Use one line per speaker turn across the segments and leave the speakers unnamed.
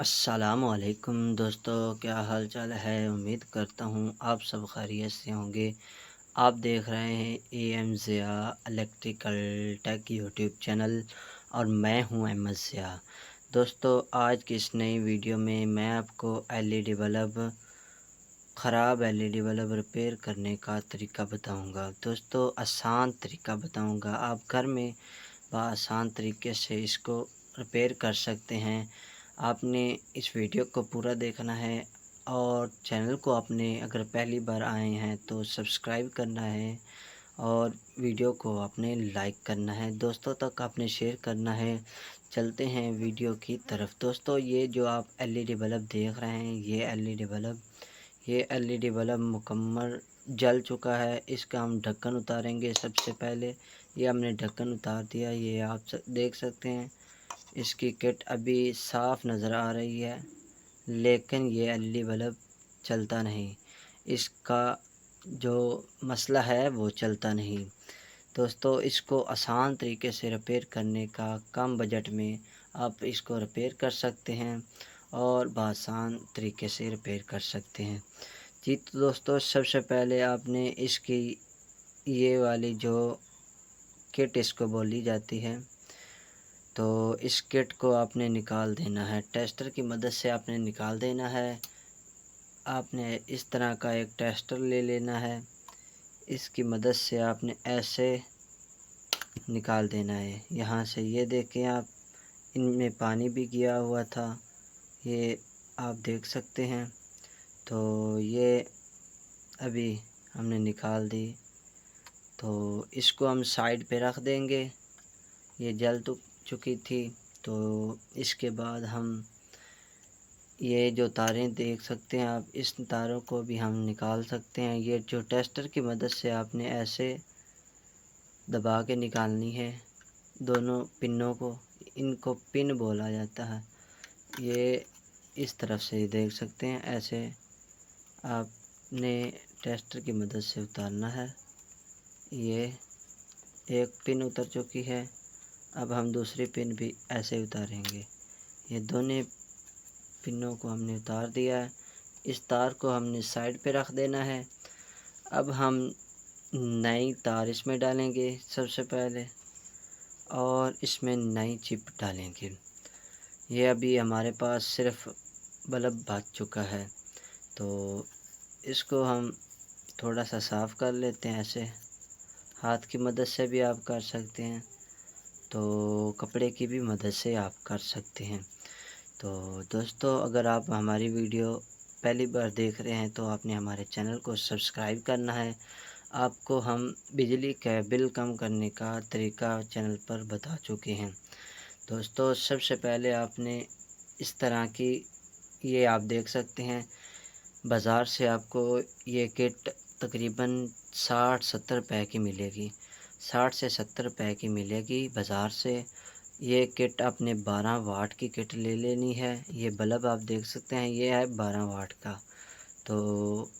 अस्सलामुअलैकुम दोस्तों, क्या हाल चाल है। उम्मीद करता हूँ आप सब खैरियत से होंगे। आप देख रहे हैं AM Zia electrical tech YouTube channel और मैं हूँ अहमद ज़िया। दोस्तों, आज की इस नई वीडियो में मैं आपको ख़राब एलईडी बल्ब रिपेयर करने का तरीका बताऊंगा। दोस्तों, आसान तरीका बताऊंगा, आप घर में आसान तरीके से इसको रिपेयर कर सकते हैं। आपने इस वीडियो को पूरा देखना है और चैनल को आपने अगर पहली बार आए हैं तो सब्सक्राइब करना है और वीडियो को आपने लाइक करना है, दोस्तों तक आपने शेयर करना है। चलते हैं वीडियो की तरफ। दोस्तों, ये जो आप एलईडी बल्ब देख रहे हैं, ये एलईडी बल्ब मुकम्मल जल चुका है। इसका हम ढक्कन उतारेंगे। सबसे पहले ये हमने ढक्कन उतार दिया। ये आप देख सकते हैं, इसकी किट अभी साफ़ नज़र आ रही है, लेकिन ये एलईडी बल्ब चलता नहीं। इसका जो मसला है वो चलता नहीं। दोस्तों, इसको आसान तरीके से रिपेयर करने का, कम बजट में आप इसको रिपेयर कर सकते हैं और बआसान तरीके से रिपेयर कर सकते हैं। जी तो दोस्तों, सबसे पहले आपने इसकी ये वाली जो किट इसको बोली जाती है, तो इस किट को आपने निकाल देना है। टेस्टर की मदद से आपने निकाल देना है। आपने इस तरह का एक टेस्टर ले लेना है। इसकी मदद से आपने ऐसे निकाल देना है। यहाँ से ये देखें आप, इनमें पानी भी गया हुआ था, ये आप देख सकते हैं। तो ये अभी हमने निकाल दी, तो इसको हम साइड पे रख देंगे। ये जल तो चुकी थी। तो इसके बाद हम ये जो तारें देख सकते हैं आप, इस तारों को भी हम निकाल सकते हैं। ये जो टेस्टर की मदद से आपने ऐसे दबा के निकालनी है दोनों पिनों को। इनको पिन बोला जाता है। ये इस तरफ से देख सकते हैं, ऐसे आपने टेस्टर की मदद से उतारना है। ये एक पिन उतर चुकी है। अब हम दूसरी पिन भी ऐसे उतारेंगे। ये दोनों पिनों को हमने उतार दिया है। इस तार को हमने साइड पे रख देना है। अब हम नई तार इसमें डालेंगे सबसे पहले, और इसमें नई चिप डालेंगे। ये अभी हमारे पास सिर्फ बल्ब बच चुका है, तो इसको हम थोड़ा सा साफ़ कर लेते हैं। ऐसे हाथ की मदद से भी आप कर सकते हैं, तो कपड़े की भी मदद से आप कर सकते हैं। तो दोस्तों, अगर आप हमारी वीडियो पहली बार देख रहे हैं तो आपने हमारे चैनल को सब्सक्राइब करना है। आपको हम बिजली का बिल कम करने का तरीका चैनल पर बता चुके हैं। दोस्तों, सबसे पहले आपने इस तरह की, ये आप देख सकते हैं, बाज़ार से आपको ये किट तकरीबन 60-70 रुपए की मिलेगी। 60 से 70 रुपए की मिलेगी बाज़ार से। ये किट आपने 12 वाट की किट ले लेनी है। ये बल्ब आप देख सकते हैं, ये है 12 वाट का। तो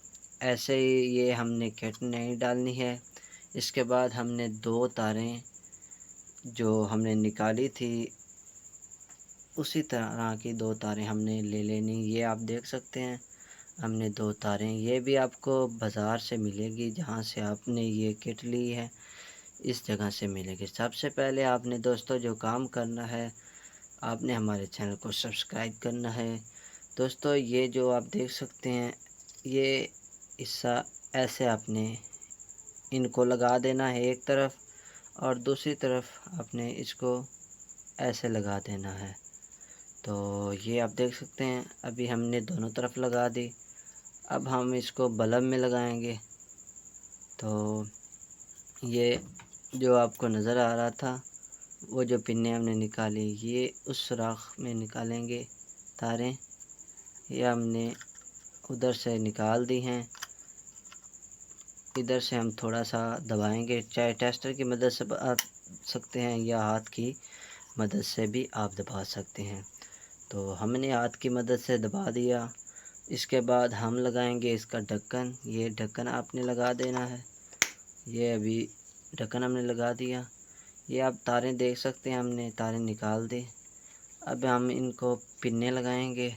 ऐसे ही ये हमने किट नहीं डालनी है। इसके बाद हमने दो तारें जो हमने निकाली थी, उसी तरह की दो तारें हमने ले लेनी। ये आप देख सकते हैं, हमने दो तारें, ये भी आपको बाज़ार से मिलेगी, जहाँ से आपने ये किट ली है इस जगह से मिलेगी। सबसे पहले आपने दोस्तों जो काम करना है, आपने हमारे चैनल को सब्सक्राइब करना है। दोस्तों, ये जो आप देख सकते हैं, ये हिस्सा ऐसे आपने इनको लगा देना है एक तरफ, और दूसरी तरफ आपने इसको ऐसे लगा देना है। तो ये आप देख सकते हैं, अभी हमने दोनों तरफ लगा दी। अब हम इसको बल्ब में लगाएंगे। तो ये जो आपको नज़र आ रहा था, वो जो पिन्ने हमने निकाली, ये उस सुराख में निकालेंगे तारें। ये हमने उधर से निकाल दी हैं। इधर से हम थोड़ा सा दबाएंगे, चाहे टेस्टर की मदद से दबा सकते हैं या हाथ की मदद से भी आप दबा सकते हैं। तो हमने हाथ की मदद से दबा दिया। इसके बाद हम लगाएंगे इसका ढक्कन। ये ढक्कन आपने लगा देना है। ये अभी ढक्कन हमने लगा दिया। ये आप तारें देख सकते हैं, हमने तारें निकाल दी। अब हम इनको पिन्ने लगाएंगे,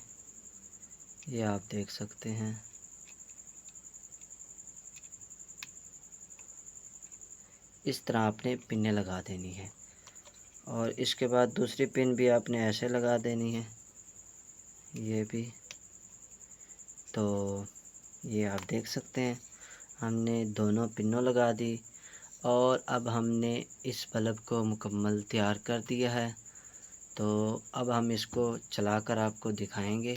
ये आप देख सकते हैं। इस तरह आपने पिन्ने लगा देनी है और इसके बाद दूसरी पिन भी आपने ऐसे लगा देनी है, ये भी। तो ये आप देख सकते हैं हमने दोनों पिनों लगा दी और अब हमने इस बल्ब को मुकम्मल तैयार कर दिया है। तो अब हम इसको चलाकर आपको दिखाएंगे,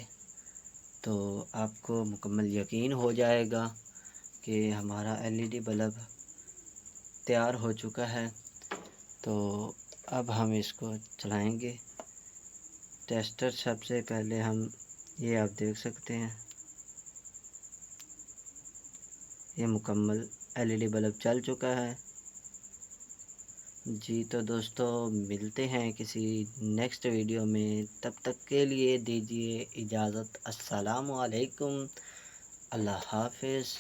तो आपको मुकम्मल यकीन हो जाएगा कि हमारा एलईडी बल्ब तैयार हो चुका है। तो अब हम इसको चलाएंगे। टेस्टर सबसे पहले हम, ये आप देख सकते हैं, ये मुकम्मल एलईडी बल्ब चल चुका है जी। तो दोस्तों मिलते हैं किसी नेक्स्ट वीडियो में, तब तक के लिए दीजिए इजाज़त। अस्सलामु अलैकुम, अल्लाह हाफ़िज़।